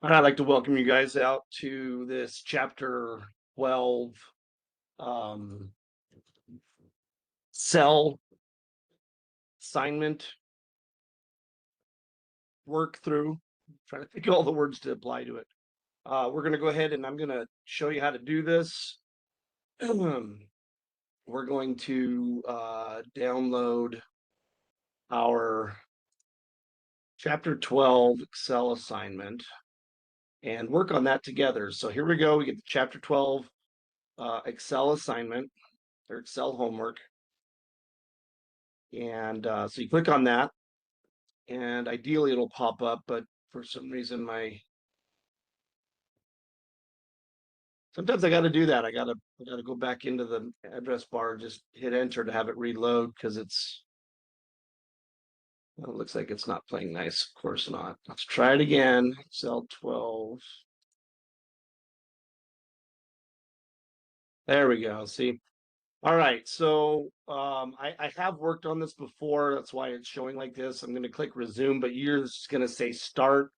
I'd like to welcome you guys out to this chapter 12 um, cell assignment work through. Trying to think of all the words to apply to it. We're going to go ahead and I'm going to show you how to do this. We're going to download our chapter 12 Excel assignment and work on that together. So here we go. We get the chapter 12 Excel assignment or Excel homework. And so you click on that, and ideally it'll pop up, but for some reason sometimes I got to do that. I got to go back into the address bar, just hit enter to have it reload because it looks like it's not playing nice. Of course not. Let's try it again. Cell 12. There we go. See. All right, so I have worked on this before. That's why it's showing like this. I'm going to click resume, but you're just going to say start.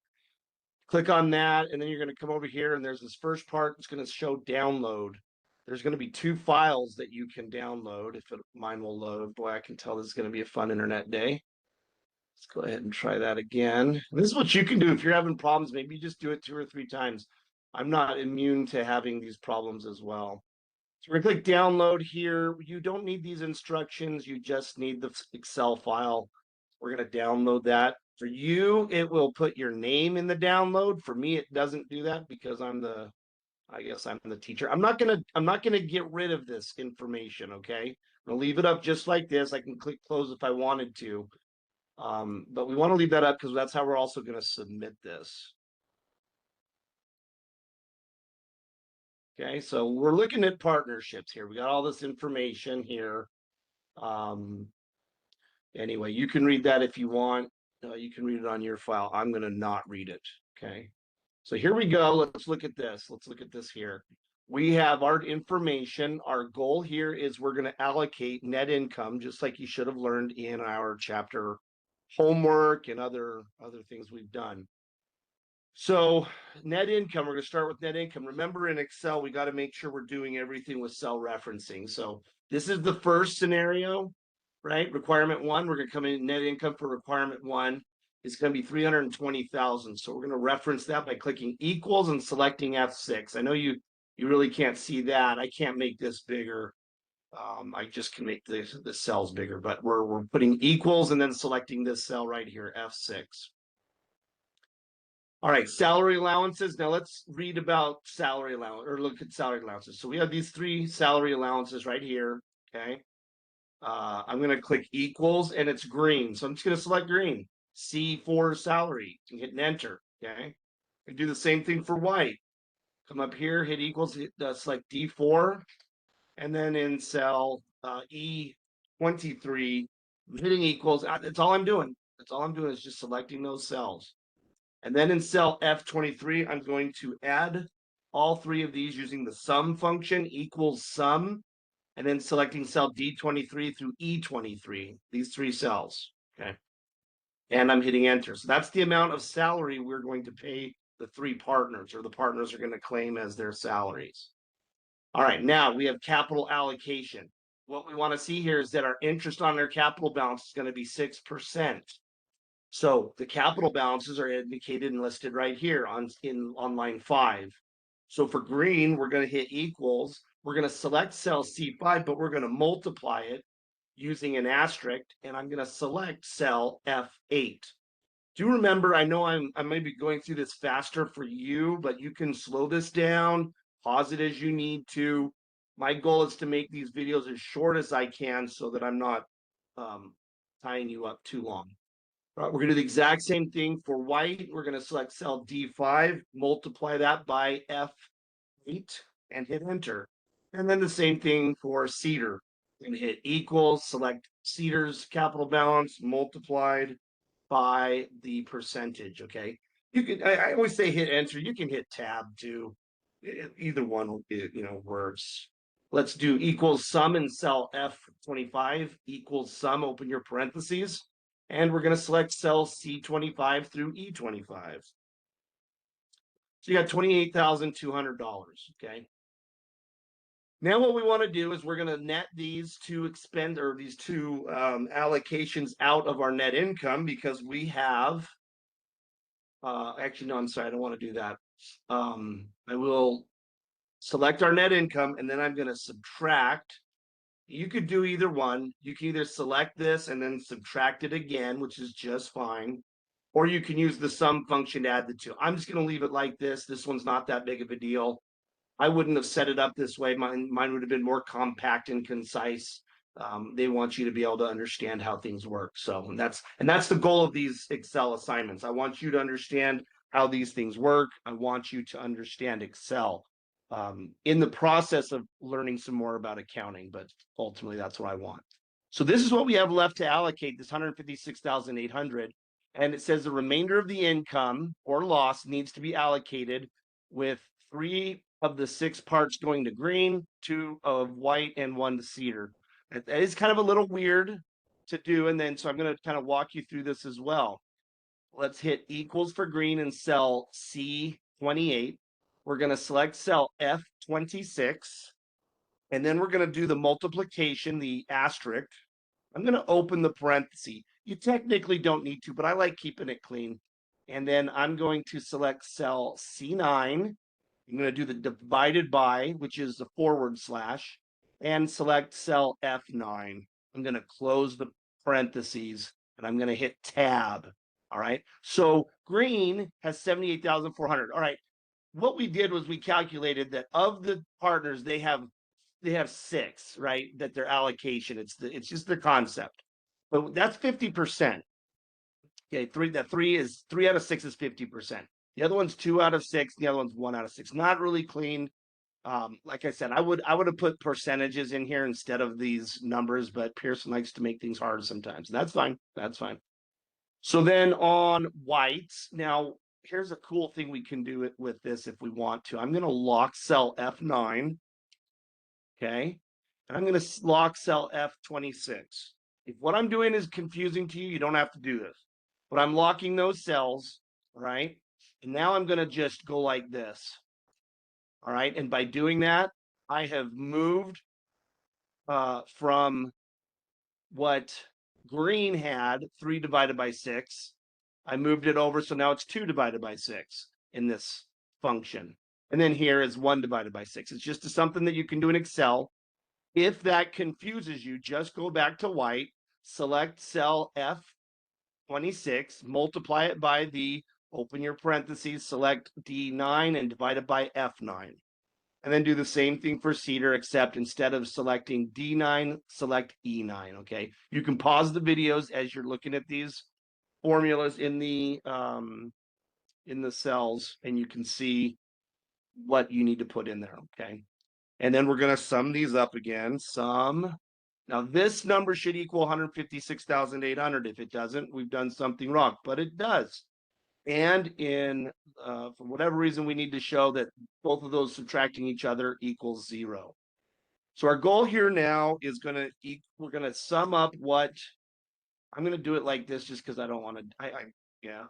Click on that, and then you're going to come over here, and there's this first part. It's going to show download. There's going to be 2 files that you can download. If mine will load. Boy, I can tell this is going to be a fun internet day. Let's go ahead and try that again. This is what you can do if you're having problems. Maybe just do it 2 or 3 times. I'm not immune to having these problems as well. So we're going to click download here. You don't need these instructions. You just need the Excel file. We're going to download that. For you, it will put your name in the download. For me, it doesn't do that because I guess I'm the teacher. I'm not gonna get rid of this information, okay? I'm gonna leave it up just like this. I can click close if I wanted to. But we want to leave that up because that's how we're also going to submit this. Okay, so we're looking at partnerships here. We got all this information here. Anyway, you can read that if you want. You can read it on your file. I'm going to not read it. Okay, so here we go. Let's look at this. Let's look at this here. We have our information. Our goal here is we're going to allocate net income, just like you should have learned in our chapter homework and other things we've done. So net income, we're going to start with net income. Remember in Excel, we got to make sure we're doing everything with cell referencing. So this is the first scenario, right? Requirement 1, we're going to come in net income for requirement 1 is going to be 320,000. So we're going to reference that by clicking equals and selecting F6. I know you really can't see that. I can't make this bigger. I just can make the cells bigger, but we're putting equals and then selecting this cell right here, F6. All right, salary allowances. Now let's read about salary allowance or look at salary allowances. So we have these 3 salary allowances right here. Okay. I'm going to click equals and it's green. So I'm just going to select green. C4 salary and hit enter. Okay. And do the same thing for white. Come up here, hit equals, hit, select D4. And then in cell E23, I'm hitting equals. That's all I'm doing. That's all I'm doing is just selecting those cells. And then in cell F23, I'm going to add all 3 of these using the sum function equals sum, and then selecting cell D23 through E23, these 3 cells, okay? And I'm hitting enter. So that's the amount of salary we're going to pay the 3 partners, or the partners are going to claim as their salaries. All right, now we have capital allocation. What we want to see here is that our interest on our capital balance is going to be 6%. So the capital balances are indicated and listed right here on line 5. So for green, we're going to hit equals. We're going to select cell C5, but we're going to multiply it using an asterisk, and I'm going to select cell F8. Do remember, I know I may be going through this faster for you, but you can slow this down, pause it as you need to. My goal is to make these videos as short as I can so that I'm not tying you up too long. All right, we're going to do the exact same thing for white. We're going to select cell D5, multiply that by F8, and hit enter. And then the same thing for cedar. We're going to hit equals, select cedar's capital balance multiplied by the percentage, okay? You can, I always say hit enter. You can hit tab too. Either one, works. Let's do equals sum in cell F25, equals sum, open your parentheses. And we're going to select cell C25 through E25. So you got $28,200, okay? Now what we want to do is we're going to net these two allocations out of our net income because we have, actually, no, I'm sorry, I don't want to do that. I will select our net income and then I'm going to subtract. You could do either one. You can either select this and then subtract it again, which is just fine. Or you can use the sum function to add the two. I'm just going to leave it like this. This one's not that big of a deal. I wouldn't have set it up this way. Mine would have been more compact and concise. They want you to be able to understand how things work. So that's the goal of these Excel assignments. I want you to understand how these things work. I want you to understand Excel in the process of learning some more about accounting, but ultimately that's what I want. So this is what we have left to allocate, this 156,800. And it says the remainder of the income or loss needs to be allocated with 3 of the 6 parts going to green, 2 of white, and 1 to cedar. That is kind of a little weird to do. And then, so I'm going to kind of walk you through this as well. Let's hit equals for green in cell C28. We're going to select cell F26. And then we're going to do the multiplication, the asterisk. I'm going to open the parenthesis. You technically don't need to, but I like keeping it clean. And then I'm going to select cell C9. I'm going to do the divided by, which is the forward slash, and select cell F9. I'm going to close the parentheses and I'm going to hit tab. All right. So green has 78,400. All right. What we did was we calculated that of the partners, they have 6, right? That their allocation, it's just the concept. But that's 50%. Okay, 3 out of 6 is 50%. The other one's 2 out of 6, the other one's 1 out of 6. Not really clean. Like I said, I would have put percentages in here instead of these numbers, but Pearson likes to make things hard sometimes. That's fine. That's fine. So then on whites, now here's a cool thing we can do it with this if we want to. I'm going to lock cell F9. Okay. And I'm going to lock cell F26. If what I'm doing is confusing to you, you don't have to do this. But I'm locking those cells, right? And now I'm going to just go like this. All right. And by doing that, I have moved from what green had, 3 divided by 6. I moved it over, so now it's 2 divided by 6 in this function. And then here is 1 divided by 6. It's just something that you can do in Excel. If that confuses you, just go back to white, select cell F26, multiply it by the, open your parentheses, select D9 and divide it by F9. And then do the same thing for cedar, except instead of selecting D9, select E9, okay? You can pause the videos as you're looking at these formulas in the cells, and you can see what you need to put in there, okay? And then we're going to sum these up again. Sum. Now this number should equal 156,800. If it doesn't, we've done something wrong, but it does. And for whatever reason, we need to show that both of those subtracting each other equals 0. So our goal here now is we're going to sum up what, I'm going to do it like this just because I don't want to, yeah.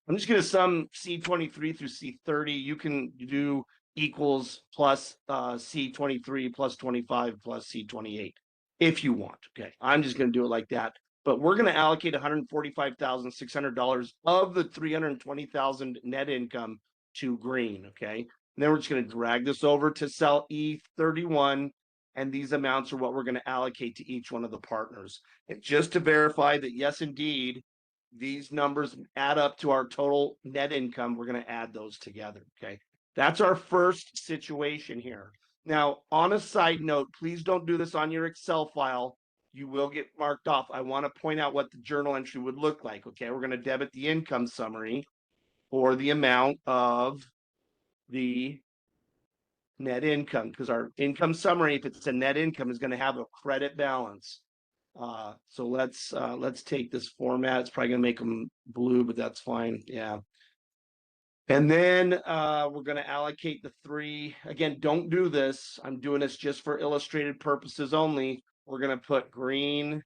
I'm just going to sum C23 through C30. You can do equals plus C23 plus 25 plus C28 if you want. Okay, I'm just going to do it like that. But we're going to allocate $145,600 of the $320,000 net income to green. Okay, and then we're just going to drag this over to cell E31, and these amounts are what we're going to allocate to each one of the partners. And just to verify that, yes, indeed, these numbers add up to our total net income, we're going to add those together. Okay, that's our first situation here. Now, on a side note, please don't do this on your Excel file. You will get marked off. I want to point out what the journal entry would look like. Okay, we're going to debit the income summary for the amount of the net income, because our income summary, if it's a net income, is going to have a credit balance. So let's take this format. It's probably going to make them blue, but that's fine. Yeah. And then we're going to allocate the 3. Again, don't do this. I'm doing this just for illustrated purposes only. We're going to put green,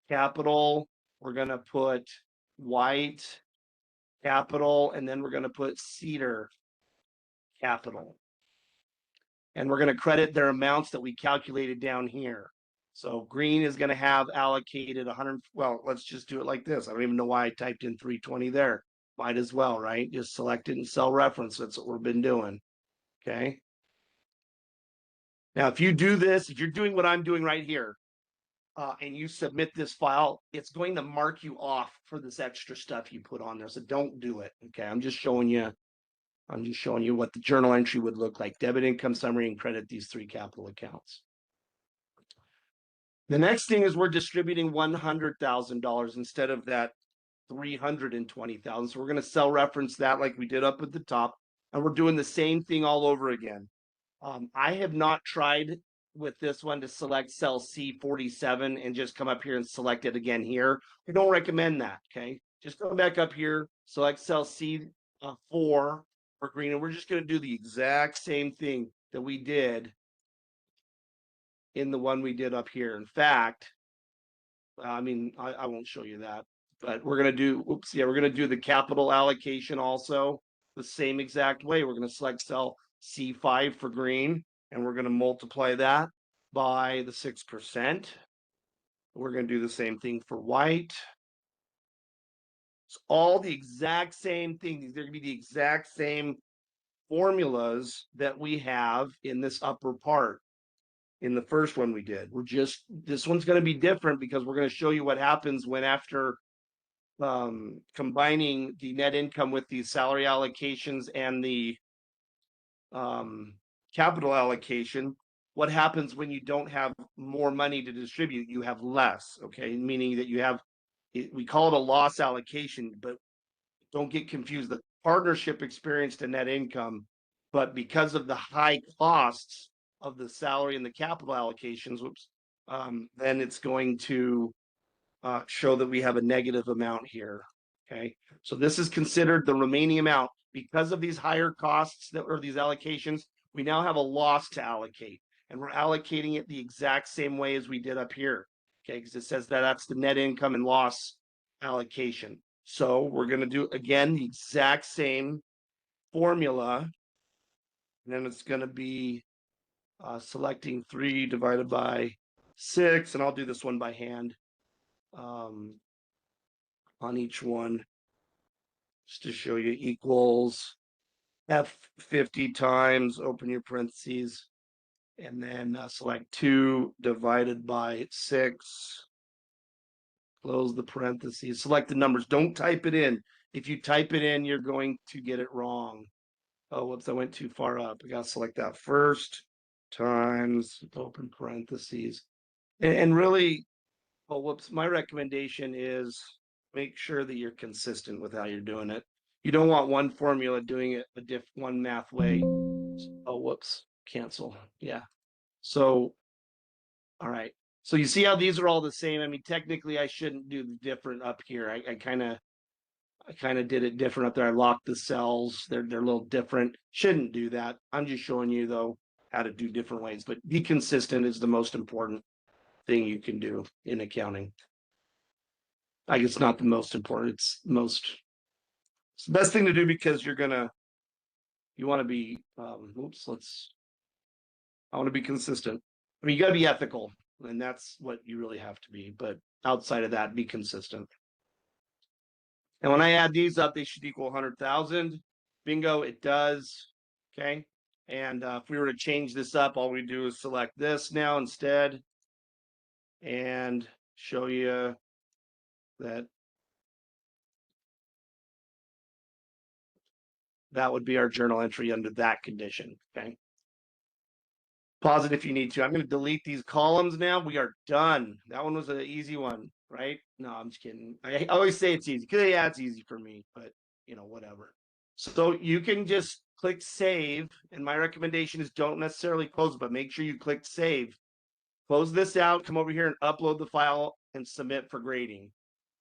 capital, we're going to put white capital, and then we're going to put cedar capital. And we're going to credit their amounts that we calculated down here. So green is going to have allocated 100. Well, let's just do it like this. I don't even know why I typed in 320 there. Might as well, right? Just select it and cell reference. That's what we've been doing. Okay. Now, if you do this, if you're doing what I'm doing right here, and you submit this file, it's going to mark you off for this extra stuff you put on there. So don't do it. Okay. I'm just showing you what the journal entry would look like. Debit income summary and credit these three capital accounts. The next thing is we're distributing $100,000 instead of that 320,000. So we're going to cell reference that like we did up at the top, and we're doing the same thing all over again. I have not tried with this one to select cell C47 and just come up here and select it again here. I don't recommend that. Okay, just go back up here, select cell C4 for green, and we're just going to do the exact same thing that we did in the one we did up here. In fact, I mean, I won't show you that, but we're going to do, we're going to do the capital allocation also the same exact way. We're going to select cell C5 for green, and we're going to multiply that by the 6%. We're going to do the same thing for white. It's all the exact same thing. They're going to be the exact same formulas that we have in this upper part. In the first one we did, this one's going to be different because we're going to show you what happens when after combining the net income with the salary allocations and the capital allocation, what happens when you don't have more money to distribute? You have less, okay? Meaning that you have, we call it a loss allocation, but don't get confused. The partnership experienced a net income, but because of the high costs of the salary and the capital allocations, then it's going to show that we have a negative amount here. Okay, so this is considered the remaining amount because of these higher costs that or these allocations. We now have a loss to allocate, and we're allocating it the exact same way as we did up here. Okay, because it says that that's the net income and loss allocation. So we're going to do again the exact same formula, and then it's going to be selecting 3 divided by 6, and I'll do this one by hand on each one just to show you equals F50 times, open your parentheses, and then select 2 divided by 6, close the parentheses, select the numbers. Don't type it in. If you type it in, you're going to get it wrong. Oh, whoops, I went too far up. I got to select that first times, open parentheses. And really, oh, whoops, my recommendation is make sure that you're consistent with how you're doing it. You don't want one formula doing it one math way. Oh, whoops, cancel. Yeah. So, all right. So you see how these are all the same. I mean, technically I shouldn't do the different up here. I kind of did it different up there. I locked the cells. They're a little different. Shouldn't do that. I'm just showing you though how to do different ways, but be consistent is the most important thing you can do in accounting. I guess not the most important. It's the best thing to do because you want to be, I want to be consistent. I mean, you got to be ethical, and that's what you really have to be. But outside of that, be consistent. And when I add these up, they should equal 100,000. Bingo, it does. Okay. And if we were to change this up, all we do is select this now instead and show you that that would be our journal entry under that condition. Okay. Pause it if you need to. I'm going to delete these columns now. We are done. That one was an easy one, right? No, I'm just kidding. I always say it's easy because yeah, it's easy for me, but whatever. So you can just click save. And my recommendation is don't necessarily close, but make sure you click save. Close this out, come over here and upload the file and submit for grading.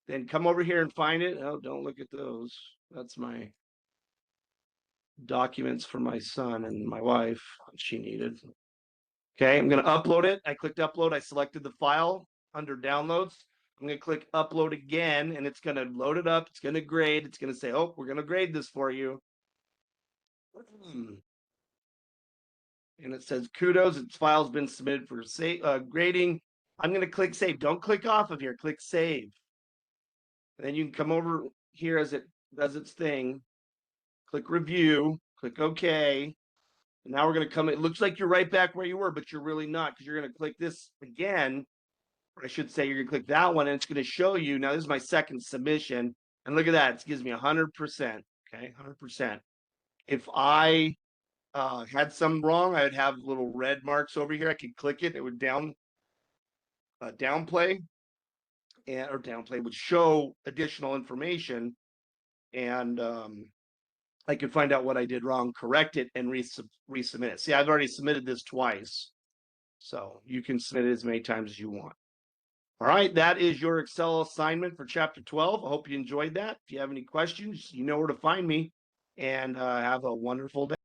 Then come over here and find it. Oh, don't look at those. That's my documents for my son and my wife, she needed. Okay, I'm going to upload it. I clicked upload. I selected the file under downloads. I'm going to click upload again, and it's going to load it up. It's going to grade. It's going to say, oh, we're going to grade this for you. And it says, kudos, its file's been submitted for grading. I'm going to click save. Don't click off of here. Click save. And then you can come over here as it does its thing. Click review. Click OK. And now we're going to come. It looks like you're right back where you were, but you're really not, because you're going to click this again. Or I should say, you're going to click that one, and it's going to show you. Now, this is my second submission. And look at that. It gives me 100%. Okay, 100%. If I had some wrong, I would have little red marks over here. I could click it. It would downplay, or downplay would show additional information, and I could find out what I did wrong, correct it, and resubmit it. See, I've already submitted this twice, so you can submit it as many times as you want. All right, that is your Excel assignment for Chapter 12. I hope you enjoyed that. If you have any questions, you know where to find me, and have a wonderful day.